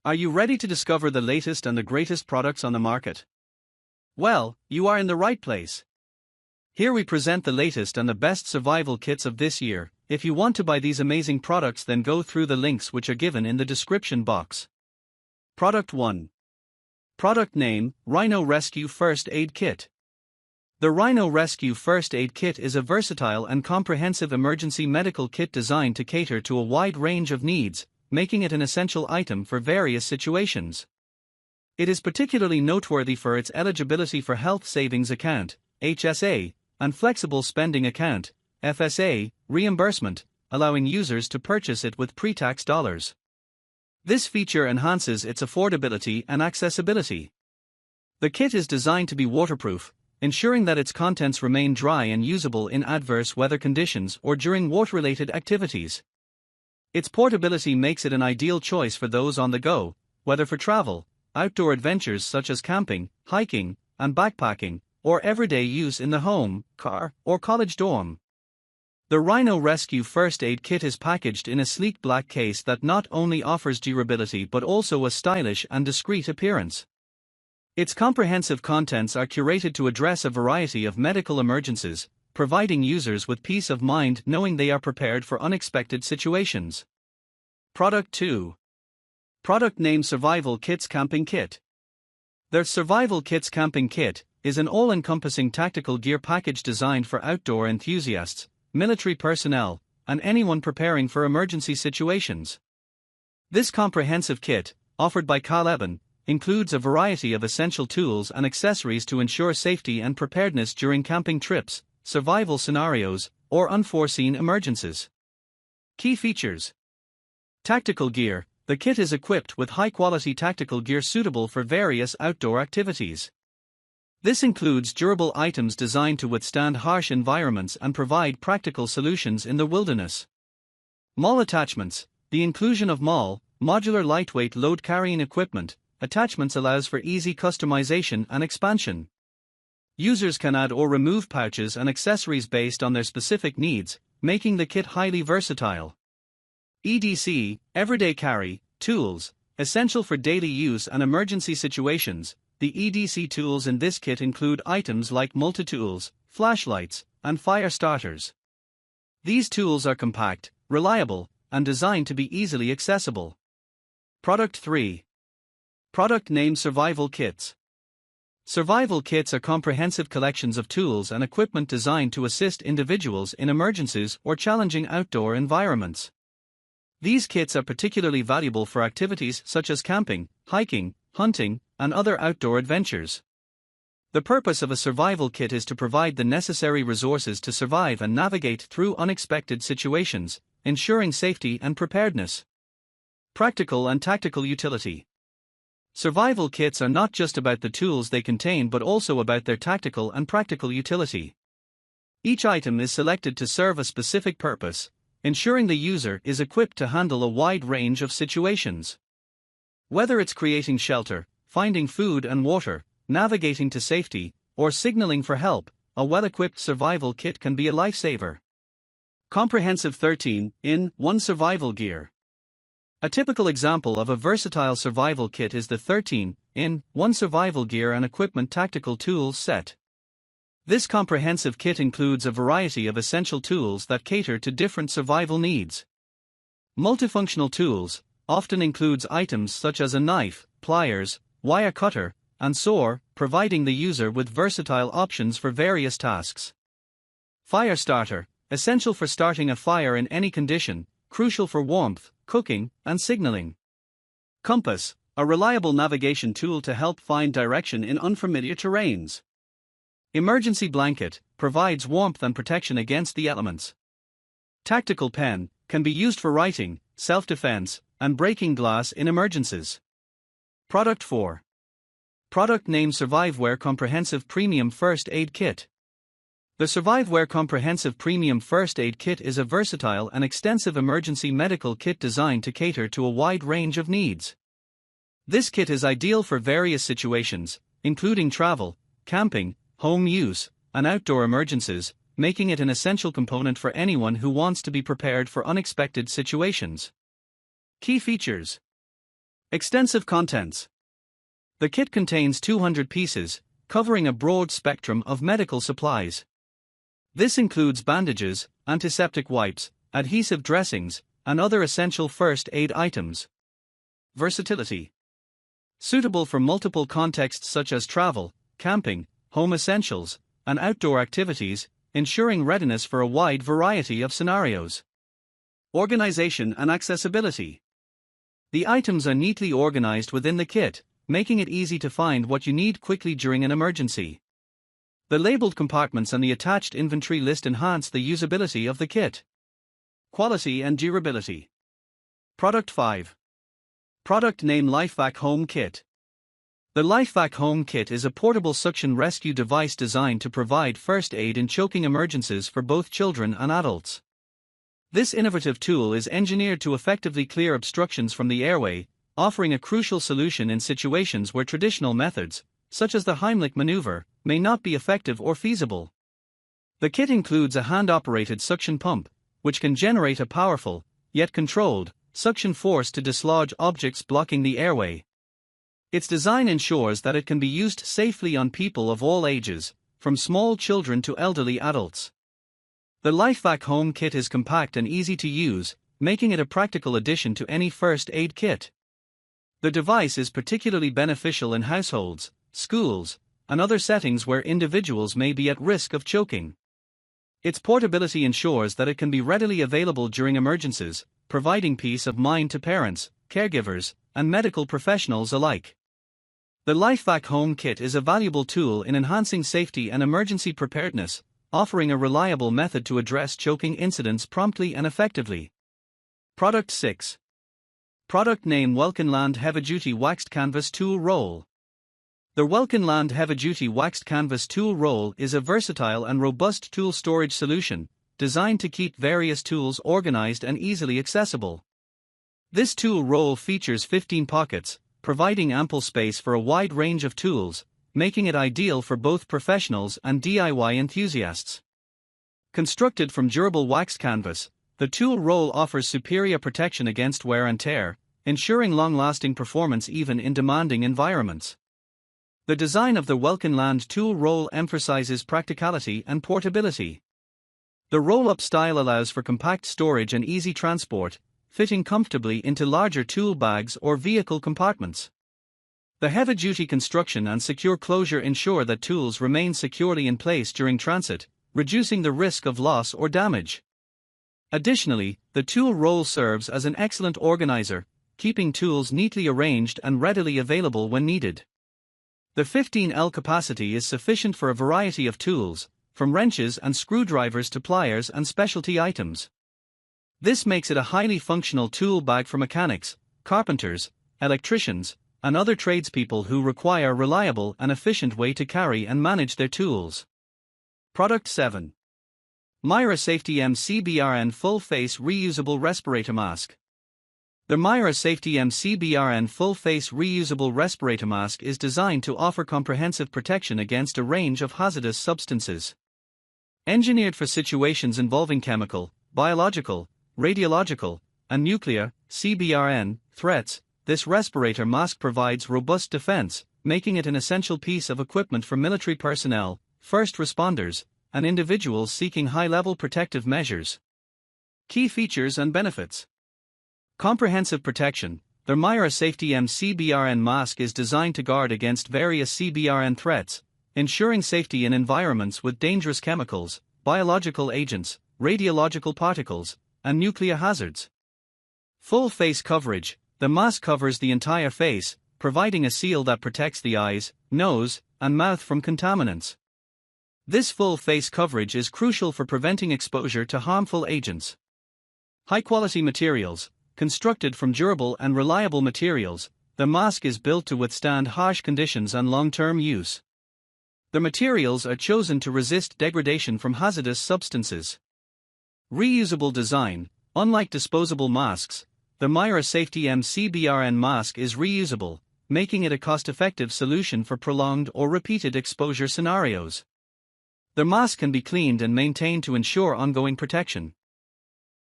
Are you ready to discover the latest and the greatest products on the market? Well, you are in the right place. Here we present the latest and the best survival kits of this year. If you want to buy these amazing products, then go through the links which are given in the description box. Product 1. Product name: Rhino Rescue First Aid Kit. The Rhino Rescue First Aid Kit is a versatile and comprehensive emergency medical kit designed to cater to a wide range of needs, making it an essential item for various situations. It is particularly noteworthy for its eligibility for Health Savings Account (HSA) and Flexible Spending Account (FSA) reimbursement, allowing users to purchase it with pre-tax dollars. This feature enhances its affordability and accessibility. The kit is designed to be waterproof, ensuring that its contents remain dry and usable in adverse weather conditions or during water-related activities. Its portability makes it an ideal choice for those on the go, whether for travel, outdoor adventures such as camping, hiking, and backpacking, or everyday use in the home, car, or college dorm. The Rhino Rescue First Aid Kit is packaged in a sleek black case that not only offers durability but also a stylish and discreet appearance. Its comprehensive contents are curated to address a variety of medical emergencies, providing users with peace of mind knowing they are prepared for unexpected situations. Product 2. Product name: Survival Kits Camping Kit. The Survival Kits Camping Kit is an all-encompassing tactical gear package designed for outdoor enthusiasts, military personnel, and anyone preparing for emergency situations. This comprehensive kit, offered by Caleben, includes a variety of essential tools and accessories to ensure safety and preparedness during camping trips, survival scenarios, or unforeseen emergencies. Key features: Tactical gear. The kit is equipped with high-quality tactical gear suitable for various outdoor activities. This includes durable items designed to withstand harsh environments and provide practical solutions in the wilderness. MAL attachments. The inclusion of MAL, modular lightweight load-carrying equipment, attachments allows for easy customization and expansion. Users can add or remove pouches and accessories based on their specific needs, making the kit highly versatile. EDC, everyday carry, tools, essential for daily use and emergency situations. The EDC tools in this kit include items like multi-tools, flashlights, and fire starters. These tools are compact, reliable, and designed to be easily accessible. Product 3. Product name: Survival Kits. Survival kits are comprehensive collections of tools and equipment designed to assist individuals in emergencies or challenging outdoor environments. These kits are particularly valuable for activities such as camping, hiking, hunting, and other outdoor adventures. The purpose of a survival kit is to provide the necessary resources to survive and navigate through unexpected situations, ensuring safety and preparedness. Practical and tactical utility. Survival kits are not just about the tools they contain but also about their tactical and practical utility. Each item is selected to serve a specific purpose, ensuring the user is equipped to handle a wide range of situations. Whether it's creating shelter, finding food and water, navigating to safety, or signaling for help, a well-equipped survival kit can be a lifesaver. Comprehensive 13-in-1 survival gear. A typical example of a versatile survival kit is the 13-in-1 survival gear and equipment tactical tools set. This comprehensive kit includes a variety of essential tools that cater to different survival needs. Multifunctional tools often includes items such as a knife, pliers, wire cutter, and saw, providing the user with versatile options for various tasks. Fire starter, essential for starting a fire in any condition, crucial for warmth, cooking, and signaling. Compass, a reliable navigation tool to help find direction in unfamiliar terrains. Emergency blanket, provides warmth and protection against the elements. Tactical pen, can be used for writing, self-defense, and breaking glass in emergencies. Product 4. Product name: Surviveware Comprehensive Premium First Aid Kit. The Surviveware Comprehensive Premium First Aid Kit is a versatile and extensive emergency medical kit designed to cater to a wide range of needs. This kit is ideal for various situations, including travel, camping, home use, and outdoor emergencies, making it an essential component for anyone who wants to be prepared for unexpected situations. Key features. Extensive contents. The kit contains 200 pieces, covering a broad spectrum of medical supplies. This includes bandages, antiseptic wipes, adhesive dressings, and other essential first aid items. Versatility. Suitable for multiple contexts such as travel, camping, home essentials, and outdoor activities, ensuring readiness for a wide variety of scenarios. Organization and accessibility. The items are neatly organized within the kit, making it easy to find what you need quickly during an emergency. The labeled compartments and the attached inventory list enhance the usability of the kit. Quality and durability. Product 5. Product name LifeVac Home Kit. The LifeVac Home Kit is a portable suction rescue device designed to provide first aid in choking emergencies for both children and adults. This innovative tool is engineered to effectively clear obstructions from the airway, offering a crucial solution in situations where traditional methods, such as the Heimlich maneuver, may not be effective or feasible. The kit includes a hand-operated suction pump, which can generate a powerful, yet controlled, suction force to dislodge objects blocking the airway. Its design ensures that it can be used safely on people of all ages, from small children to elderly adults. The LifeVac Home Kit is compact and easy to use, making it a practical addition to any first aid kit. The device is particularly beneficial in households, schools, and other settings where individuals may be at risk of choking. Its portability ensures that it can be readily available during emergencies, providing peace of mind to parents, caregivers, and medical professionals alike. The LifeVac Home Kit is a valuable tool in enhancing safety and emergency preparedness, offering a reliable method to address choking incidents promptly and effectively. Product 6. Product name Welkenland Heavy Duty Waxed Canvas Tool Roll. The Welkenland Heavy Duty Waxed Canvas Tool Roll is a versatile and robust tool storage solution, designed to keep various tools organized and easily accessible. This tool roll features 15 pockets, providing ample space for a wide range of tools, making it ideal for both professionals and DIY enthusiasts. Constructed from durable waxed canvas, the tool roll offers superior protection against wear and tear, ensuring long-lasting performance even in demanding environments. The design of the Welkenland tool roll emphasizes practicality and portability. The roll-up style allows for compact storage and easy transport, fitting comfortably into larger tool bags or vehicle compartments. The heavy-duty construction and secure closure ensure that tools remain securely in place during transit, reducing the risk of loss or damage. Additionally, the tool roll serves as an excellent organizer, keeping tools neatly arranged and readily available when needed. The 15L capacity is sufficient for a variety of tools, from wrenches and screwdrivers to pliers and specialty items. This makes it a highly functional tool bag for mechanics, carpenters, electricians, and other tradespeople who require a reliable and efficient way to carry and manage their tools. Product 7. Myra Safety M CBRN Full Face Reusable Respirator Mask. The Myra Safety M CBRN Full Face Reusable Respirator Mask is designed to offer comprehensive protection against a range of hazardous substances. Engineered for situations involving chemical, biological, radiological, and nuclear (CBRN) threats, this respirator mask provides robust defense, making it an essential piece of equipment for military personnel, first responders, and individuals seeking high-level protective measures. Key features and benefits. Comprehensive protection. The Myra Safety M CBRN mask is designed to guard against various CBRN threats, ensuring safety in environments with dangerous chemicals, biological agents, radiological particles, and nuclear hazards. Full face coverage. The mask covers the entire face, providing a seal that protects the eyes, nose, and mouth from contaminants. This full face coverage is crucial for preventing exposure to harmful agents. High-quality materials. Constructed from durable and reliable materials, the mask is built to withstand harsh conditions and long-term use. The materials are chosen to resist degradation from hazardous substances. Reusable design. Unlike disposable masks, the Myra Safety M CBRN mask is reusable, making it a cost-effective solution for prolonged or repeated exposure scenarios. The mask can be cleaned and maintained to ensure ongoing protection.